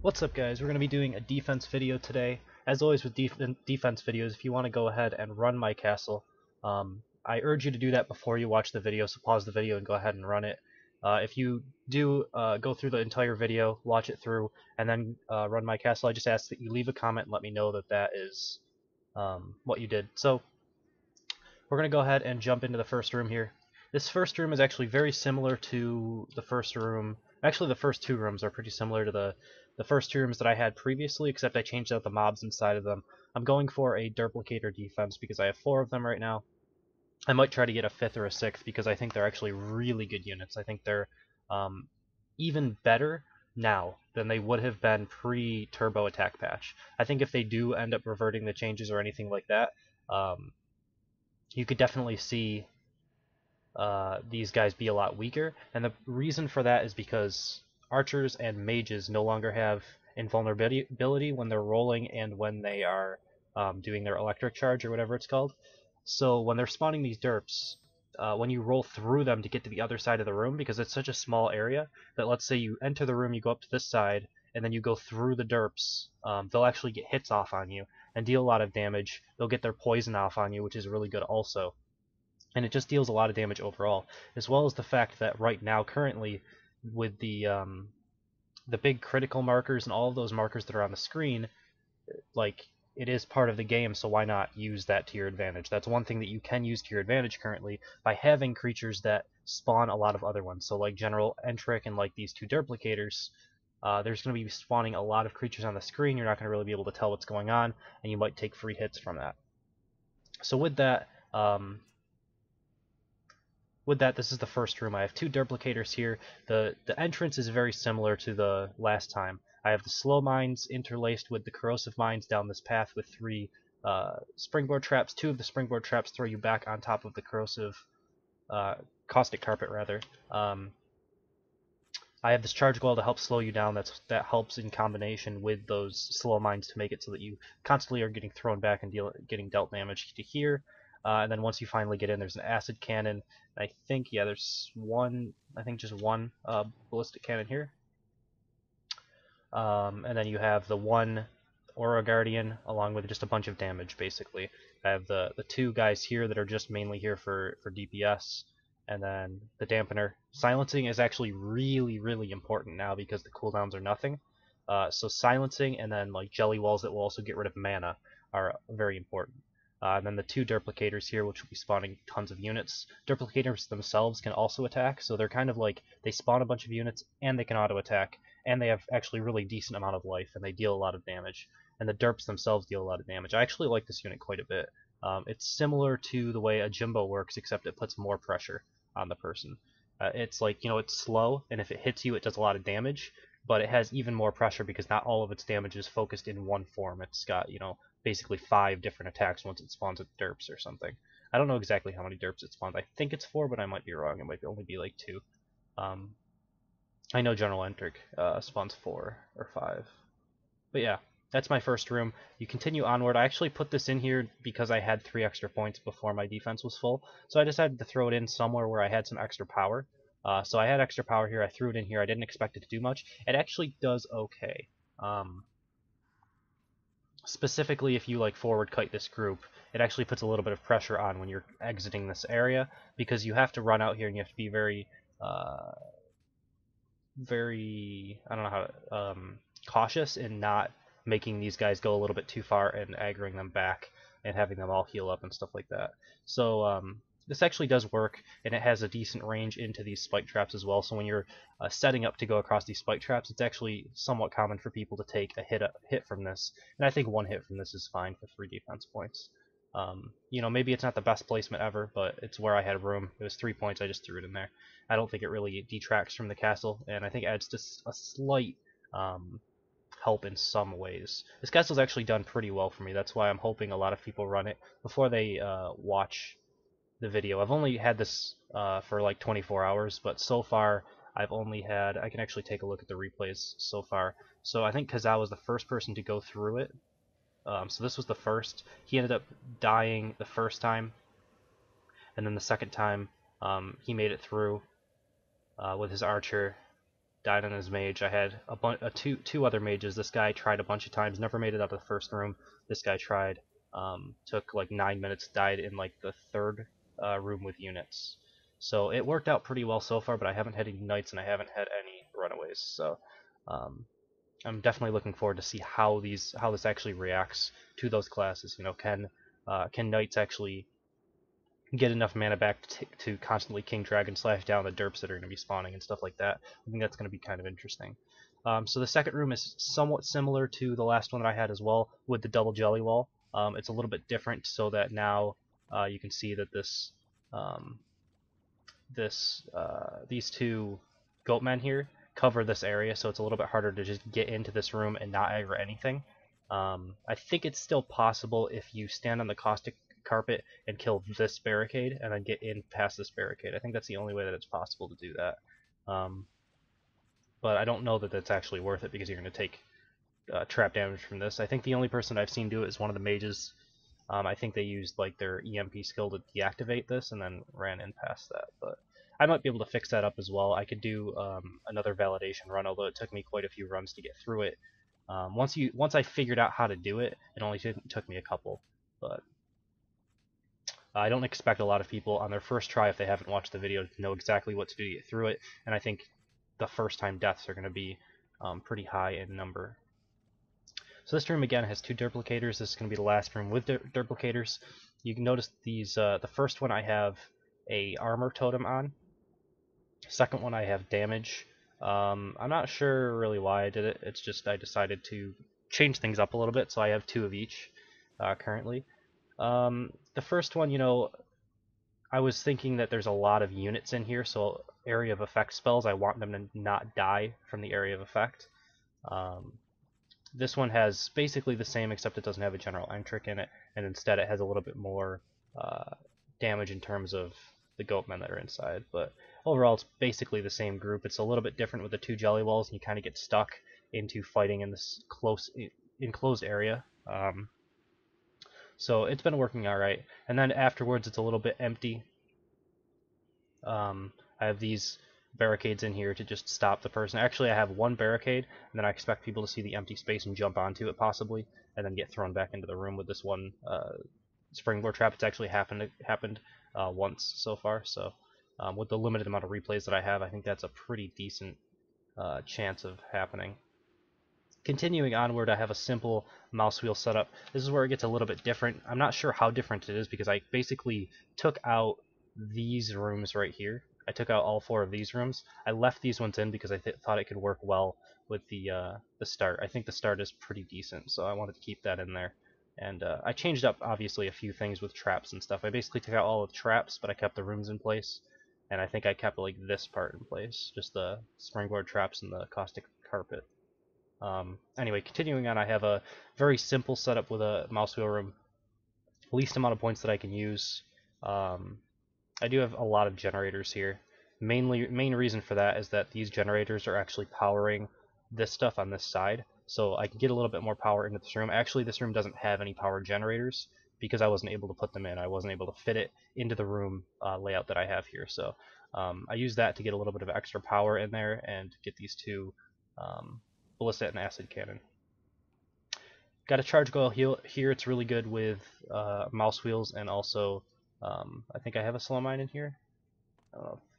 What's up, guys? We're going to be doing a defense video today. As always with defense videos, if you want to go ahead and run my castle, I urge you to do that before you watch the video, so pause the video and go ahead and run it. If you do go through the entire video, watch it through, and then run my castle, I just ask that you leave a comment and let me know that that is what you did. So we're going to go ahead and jump into the first room here. This first room is actually very similar to the first room. Actually, the first two rooms are pretty similar to the first two rooms that I had previously, except I changed out the mobs inside of them. I'm going for a Derplicator defense because I have 4 of them right now. I might try to get a 5th or a 6th because I think they're actually really good units. I think they're even better now than they would have been pre-turbo attack patch. I think if they do end up reverting the changes or anything like that, you could definitely see these guys be a lot weaker, and the reason for that is because archers and mages no longer have invulnerability when they're rolling and when they are doing their electric charge or whatever it's called. So when they're spawning these derps, when you roll through them to get to the other side of the room, because it's such a small area that, let's say you enter the room, you go up to this side, and then you go through the derps, they'll actually get hits off on you and deal a lot of damage. They'll get their poison off on you, which is really good also. And it just deals a lot of damage overall, as well as the fact that right now, currently, with the big critical markers and all of those markers that are on the screen, like, it is part of the game, so why not use that to your advantage? That's one thing that you can use to your advantage currently by having creatures that spawn a lot of other ones. So like General Entric and like these two Derplicators, there's going to be spawning a lot of creatures on the screen. You're not going to really be able to tell what's going on, and you might take free hits from that. So with that, this is the first room. I have 2 Derplicators here. The entrance is very similar to the last time. I have the slow mines interlaced with the corrosive mines down this path with 3 springboard traps. 2 of the springboard traps throw you back on top of the corrosive caustic carpet rather. I have this charge glow to help slow you down. That helps in combination with those slow mines to make it so that you constantly are getting thrown back and getting dealt damage to here. And then once you finally get in, there's an acid cannon. I think, yeah, there's one, I think just one ballistic cannon here. And then you have the 1 Aura Guardian along with just a bunch of damage, basically. I have the 2 guys here that are just mainly here for DPS. And then the dampener. Silencing is actually really, really important now because the cooldowns are nothing. So silencing and then like jelly walls that will also get rid of mana are very important. And then the 2 Derplicators here, which will be spawning tons of units. Derplicators themselves can also attack, so they're kind of like, they spawn a bunch of units, and they can auto-attack, and they have actually really decent amount of life, and they deal a lot of damage. And the derps themselves deal a lot of damage. I actually like this unit quite a bit. It's similar to the way a Jimbo works, except it puts more pressure on the person. It's like, it's slow, and if it hits you, it does a lot of damage, but it has even more pressure because not all of its damage is focused in one form. It's got, basically 5 different attacks once it spawns at derps or something. I don't know exactly how many derps it spawns. I think it's 4, but I might be wrong. It might only be like 2. I know General Entric spawns 4 or 5. But yeah, that's my first room. You continue onward. I actually put this in here because I had 3 extra points before my defense was full, so I decided to throw it in somewhere where I had some extra power. So I had extra power here. I threw it in here. I didn't expect it to do much. It actually does okay. Specifically, if you like forward kite this group, it actually puts a little bit of pressure on when you're exiting this area, because you have to run out here and you have to be very, I don't know how, cautious in not making these guys go a little bit too far and aggroing them back and having them all heal up and stuff like that. So this actually does work, and it has a decent range into these spike traps as well. So when you're setting up to go across these spike traps, it's actually somewhat common for people to take a hit from this, and I think 1 hit from this is fine for 3 defense points. Maybe it's not the best placement ever, but it's where I had room. It was 3 points, I just threw it in there. I don't think it really detracts from the castle, and I think it adds just a slight help in some ways. This castle's actually done pretty well for me. That's why I'm hoping a lot of people run it before they watch the video. I've only had this for like 24 hours, but so far I've only had, I can actually take a look at the replays so far. So I think Kazao was the first person to go through it. So this was the first. He ended up dying the first time, and then the second time he made it through with his archer, died on his mage. I had two other mages. This guy tried a bunch of times, never made it out of the first room. This guy tried, took like 9 minutes, died in like the third room with units. So it worked out pretty well so far, but I haven't had any knights and I haven't had any runaways. So I'm definitely looking forward to see how this actually reacts to those classes. You know, can knights actually get enough mana back to constantly king dragon slash down the derps that are going to be spawning and stuff like that. I think that's going to be kind of interesting. So the second room is somewhat similar to the last one that I had as well, with the double jelly wall. It's a little bit different, so that now you can see that these two goatmen here cover this area, so it's a little bit harder to just get into this room and not aggro anything. I think it's still possible if you stand on the caustic carpet and kill this barricade and then get in past this barricade. I think that's the only way that it's possible to do that. But I don't know that that's actually worth it because you're going to take trap damage from this. I think the only person I've seen do it is one of the mages. I think they used like their EMP skill to deactivate this and then ran in past that. But I might be able to fix that up as well. I could do another validation run, although it took me quite a few runs to get through it. Once I figured out how to do it, it only took me a couple. But I don't expect a lot of people on their first try, if they haven't watched the video, to know exactly what to do to get through it. And I think the first time deaths are going to be pretty high in number. So this room again has two Derplicators. This is going to be the last room with Derplicators. You can notice these. The first one I have a armor totem on. Second one I have damage. I'm not sure really why I did it. It's just I decided to change things up a little bit, so I have two of each currently. The first one, you know, I was thinking that there's a lot of units in here, so area of effect spells, I want them to not die from the area of effect. This one has basically the same, except it doesn't have a general entric in it, and instead it has a little bit more damage in terms of the goatmen that are inside. But overall, it's basically the same group. It's a little bit different with the two jelly walls, and you kind of get stuck into fighting in this enclosed area. So it's been working alright. And then afterwards, it's a little bit empty. I have these barricades in here to just stop the person. Actually, I have one barricade, and then I expect people to see the empty space and jump onto it possibly, and then get thrown back into the room with this one springboard trap. It's actually happened once so far, so with the limited amount of replays that I have, I think that's a pretty decent chance of happening. Continuing onward, I have a simple mouse wheel setup. This is where it gets a little bit different. I'm not sure how different it is because I basically took out these rooms right here. I took out all four of these rooms. I left these ones in because I thought it could work well with the start. I think the start is pretty decent, so I wanted to keep that in there. And I changed up, obviously, a few things with traps and stuff. I basically took out all of the traps, but I kept the rooms in place. And I think I kept like this part in place, just the springboard traps and the caustic carpet. Anyway, continuing on, I have a very simple setup with a mouse wheel room. Least amount of points that I can use. I do have a lot of generators here. Main reason for that is that these generators are actually powering this stuff on this side, so I can get a little bit more power into this room. Actually, this room doesn't have any power generators because I wasn't able to put them in. I wasn't able to fit it into the room layout that I have here, so I use that to get a little bit of extra power in there and get these two ballista and acid cannon. Got a charge coil here. It's really good with mouse wheels, and also I think I have a slow mine in here.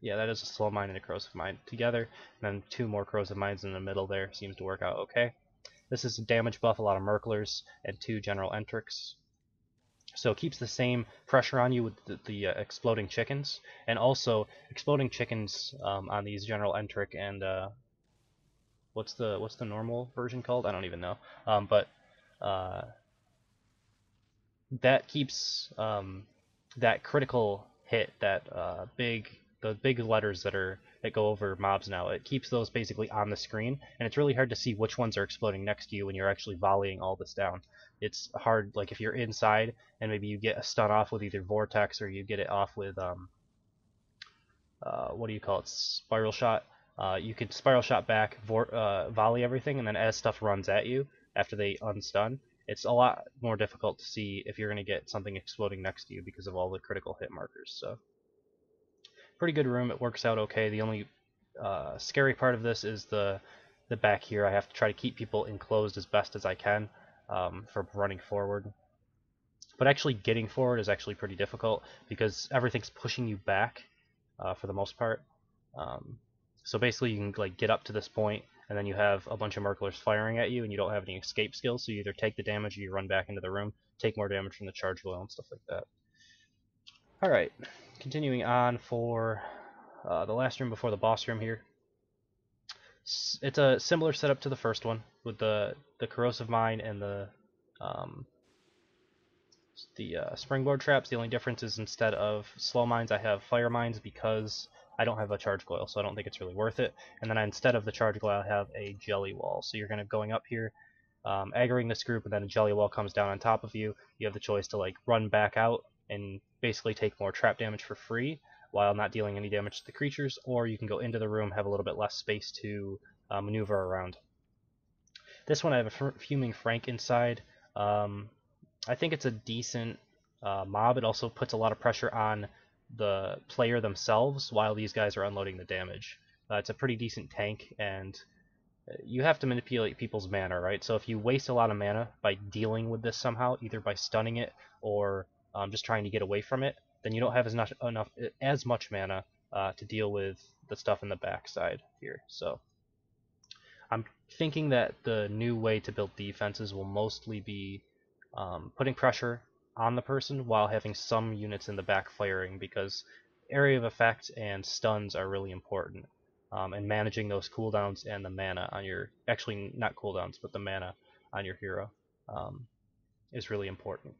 Yeah, that is a slow mine and a corrosive mine together, and then two more corrosive mines in the middle there. Seems to work out okay. This is a damage buff, a lot of Merklers, and two general entrics. So it keeps the same pressure on you with the exploding chickens, and also exploding chickens on these general entric and what's the normal version called? I don't even know. But that keeps that critical hit, that the big letters that go over mobs now. It keeps those basically on the screen, and it's really hard to see which ones are exploding next to you when you're actually volleying all this down. It's hard, like if you're inside and maybe you get a stun off with either vortex or you get it off with what do you call it, spiral shot. You could spiral shot back, volley everything, and then as stuff runs at you after they unstun, it's a lot more difficult to see if you're going to get something exploding next to you because of all the critical hit markers. So pretty good room. It works out okay. The only scary part of this is the back here. I have to try to keep people enclosed as best as I can for running forward. But actually getting forward is actually pretty difficult because everything's pushing you back for the most part. So basically you can like get up to this point and then you have a bunch of Merklers firing at you and you don't have any escape skills, so you either take the damage or you run back into the room, take more damage from the charge oil and stuff like that. Alright, continuing on for the last room before the boss room here. It's a similar setup to the first one with the corrosive mine and the springboard traps. The only difference is instead of slow mines, I have fire mines because I don't have a charge coil, so I don't think it's really worth it. And then instead of the charge coil, I have a jelly wall. So you're going to going up here, aggroing this group, and then a jelly wall comes down on top of you. You have the choice to like run back out and basically take more trap damage for free while not dealing any damage to the creatures, or you can go into the room, have a little bit less space to maneuver around. This one I have a Fuming Frank inside. I think it's a decent mob. It also puts a lot of pressure on the player themselves while these guys are unloading the damage. It's a pretty decent tank, and you have to manipulate people's mana, right? So if you waste a lot of mana by dealing with this somehow, either by stunning it or just trying to get away from it, then you don't have as much mana to deal with the stuff in the backside here. So I'm thinking that the new way to build defenses will mostly be putting pressure on the person while having some units in the back firing, because area of effect and stuns are really important, and managing those cooldowns and the mana on your, actually not cooldowns, but the mana on your hero is really important.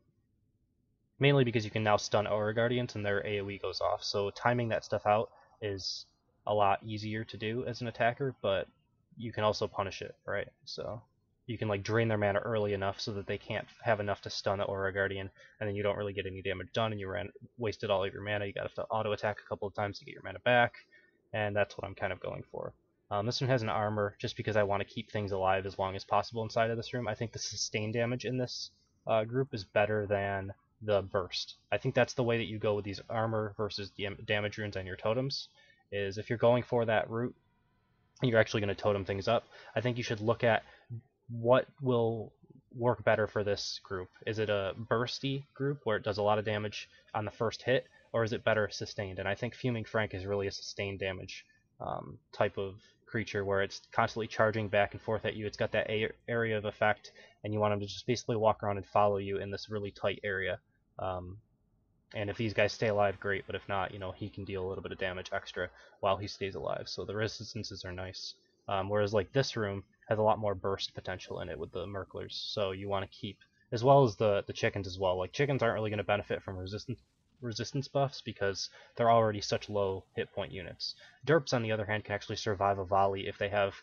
Mainly because you can now stun Aura Guardians and their AoE goes off, so timing that stuff out is a lot easier to do as an attacker, but you can also punish it, right? So you can like drain their mana early enough so that they can't have enough to stun the Aura Guardian, and then you don't really get any damage done, and you wasted all of your mana. You got to auto attack a couple of times to get your mana back, and that's what I'm kind of going for. This one has an armor just because I want to keep things alive as long as possible inside of this room. I think the sustain damage in this group is better than the burst. I think that's the way that you go with these armor versus the damage runes on your totems, is if you're going for that route, you're actually going to totem things up. I think you should look at what will work better for this group. Is it a bursty group where it does a lot of damage on the first hit, or is it better sustained? And I think Fuming Frank is really a sustained damage type of creature where it's constantly charging back and forth at you. It's got that area of effect, and you want him to just basically walk around and follow you in this really tight area. And if these guys stay alive, great, but if not, you know, he can deal a little bit of damage extra while he stays alive, so the resistances are nice. Whereas like this room has a lot more burst potential in it with the Merklers, so you want to keep, as well as the chickens as well. Like chickens aren't really going to benefit from resistance buffs because they're already such low hit point units. Derps on the other hand can actually survive a volley if they have,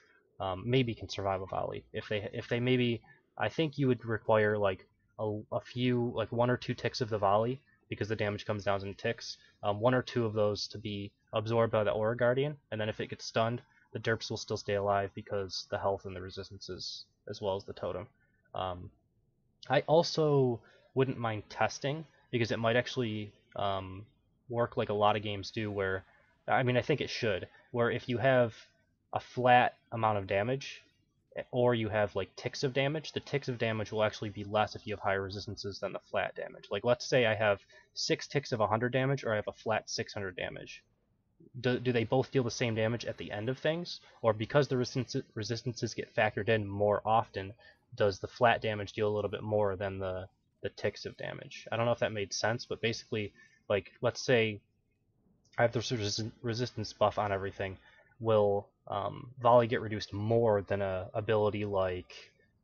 maybe can survive a volley if they maybe, I think you would require like a few, like 1 or 2 ticks of the volley, because the damage comes down in ticks. 1 or 2 of those to be absorbed by the Aura Guardian, and then if it gets stunned, the derps will still stay alive because the health and the resistances, as well as the totem. I also wouldn't mind testing, because it might actually work like a lot of games do, where, I mean, I think it should, where if you have a flat amount of damage, or you have like ticks of damage, the ticks of damage will actually be less if you have higher resistances than the flat damage. Like let's say I have 6 ticks of 100 damage, or I have a flat 600 damage. Do they both deal the same damage at the end of things? Or because the resistances get factored in more often, does the flat damage deal a little bit more than the ticks of damage? I don't know if that made sense, but basically, like, let's say I have this resistance buff on everything. Will volley get reduced more than a ability like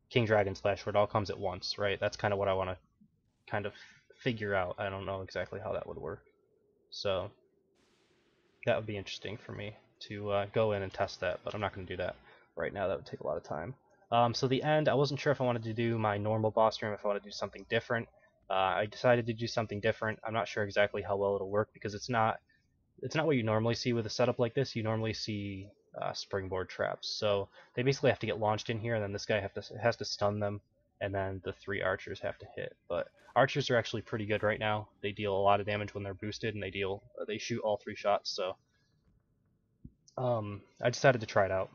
King Dragon Slash, where it all comes at once, right? That's kind of what I want to kind of figure out. I don't know exactly how that would work. So that would be interesting for me to go in and test that, but I'm not going to do that right now. That would take a lot of time. So the end, I wasn't sure if I wanted to do my normal boss room, if I wanted to do something different. I decided to do something different. I'm not sure exactly how well it'll work, because it's not what you normally see with a setup like this. You normally see springboard traps. So they basically have to get launched in here, and then this guy has to stun them, and then the 3 archers have to hit. But archers are actually pretty good right now. They deal a lot of damage when they're boosted, and they shoot all 3 shots. So I decided to try it out.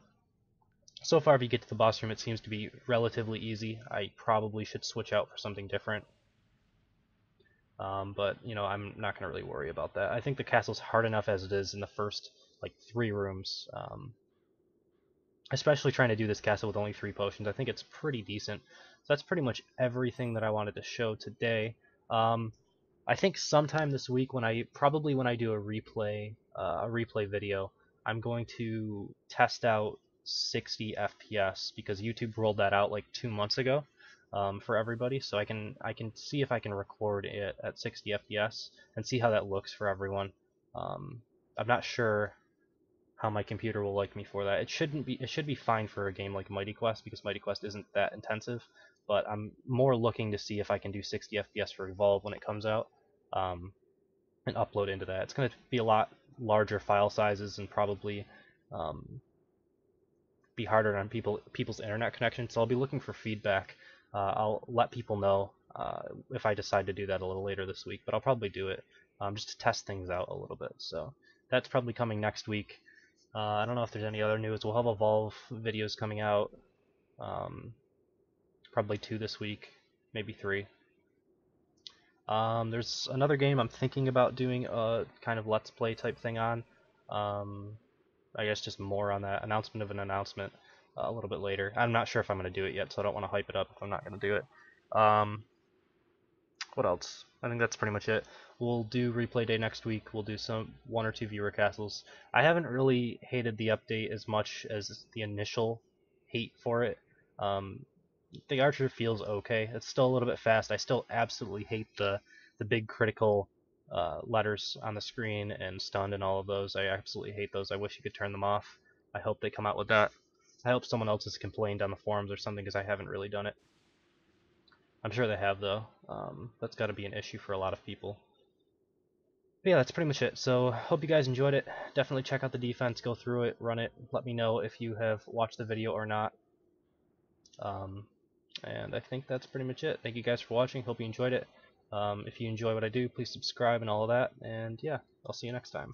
So far, if you get to the boss room, it seems to be relatively easy. I probably should switch out for something different. But you know, I'm not gonna really worry about that. I think the castle's hard enough as it is in the first like 3 rooms. Especially trying to do this castle with only 3 potions. I think it's pretty decent. So that's pretty much everything that I wanted to show today. Um, I think sometime this week, when I do a replay video, I'm going to test out 60 FPS because YouTube rolled that out like 2 months ago for everybody. So I can see if I can record it at 60 FPS and see how that looks for everyone. I'm not sure how my computer will like me for that. It should be fine for a game like Mighty Quest because Mighty Quest isn't that intensive, but I'm more looking to see if I can do 60 FPS for Evolve when it comes out, and upload into that. It's going to be a lot larger file sizes and probably um, be harder on people's internet connection. So I'll be looking for feedback. I'll let people know if I decide to do that a little later this week, but I'll probably do it just to test things out a little bit. So that's probably coming next week. I don't know if there's any other news. We'll have Evolve videos coming out. Probably 2 this week, maybe 3. There's another game I'm thinking about doing a kind of Let's Play type thing on. I guess just more on that announcement of an announcement a little bit later. I'm not sure if I'm going to do it yet, so I don't want to hype it up if I'm not going to do it. What else? I think that's pretty much it. We'll do replay day next week. We'll do 1 or 2 viewer castles. I haven't really hated the update as much as the initial hate for it. The archer feels okay. It's still a little bit fast. I still absolutely hate the big critical letters on the screen and stunned and all of those. I absolutely hate those. I wish you could turn them off. I hope they come out with that. I hope someone else has complained on the forums or something because I haven't really done it. I'm sure they have, though. That's got to be an issue for a lot of people. But yeah, that's pretty much it. So, hope you guys enjoyed it. Definitely check out the defense, go through it, run it. Let me know if you have watched the video or not. And I think that's pretty much it. Thank you guys for watching. Hope you enjoyed it. If you enjoy what I do, please subscribe and all of that. And yeah, I'll see you next time.